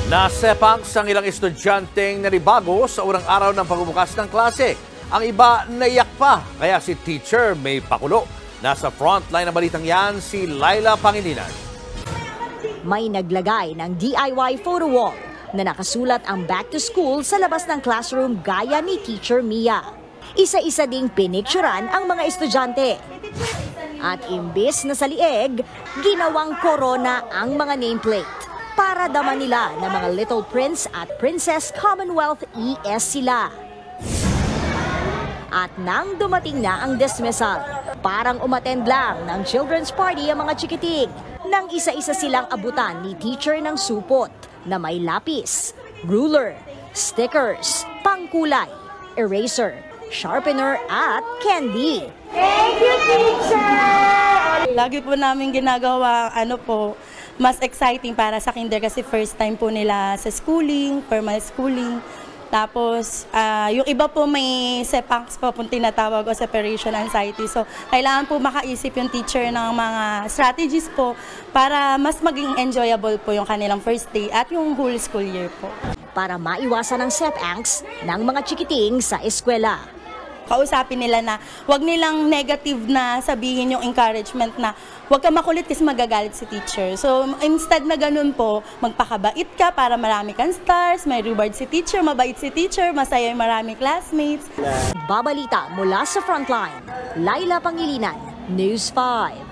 Nasepangs ang ilang estudyanteng naribago sa unang araw ng pagbubukas ng klase. Ang iba naiyak pa, kaya si teacher may pakulo. Nasa frontline ng balitang yan si Laila Pangilinan. May naglagay ng DIY photo wall na nakasulat ang back to school sa labas ng classroom gaya ni Teacher Mia. Isa-isa ding pinicturan ang mga estudyante. At imbis na sa lieg, ginawang corona ang mga nameplate. Para daman nila na mga Little Prince at Princess Commonwealth ES sila. At nang dumating na ang dismissal, parang umattend lang ng children's party ang mga chikiting. Nang isa-isa silang abutan ni teacher ng supot na may lapis, ruler, stickers, pangkulay, eraser, sharpener at candy. Thank you, teacher! Lagi po namin ginagawa, mas exciting para sa kinder kasi first time po nila sa schooling, formal schooling. Tapos, yung iba po may sepangs po kung tinatawag o separation anxiety. So, kailangan po makaisip yung teacher ng mga strategies po para mas maging enjoyable po yung kanilang first day at yung whole school year po. Para maiwasan ang sepangs ng mga chikiting sa eskwela. Kausapin nila na wag nilang negative na sabihin yung encouragement na wag ka makulit kasi magagalit si teacher. So instead na ganun po, magpakabait ka para marami kang stars, may reward si teacher, mabait si teacher, masaya yung marami classmates. Babalita mula sa frontline, Laila Pangilinan, News 5.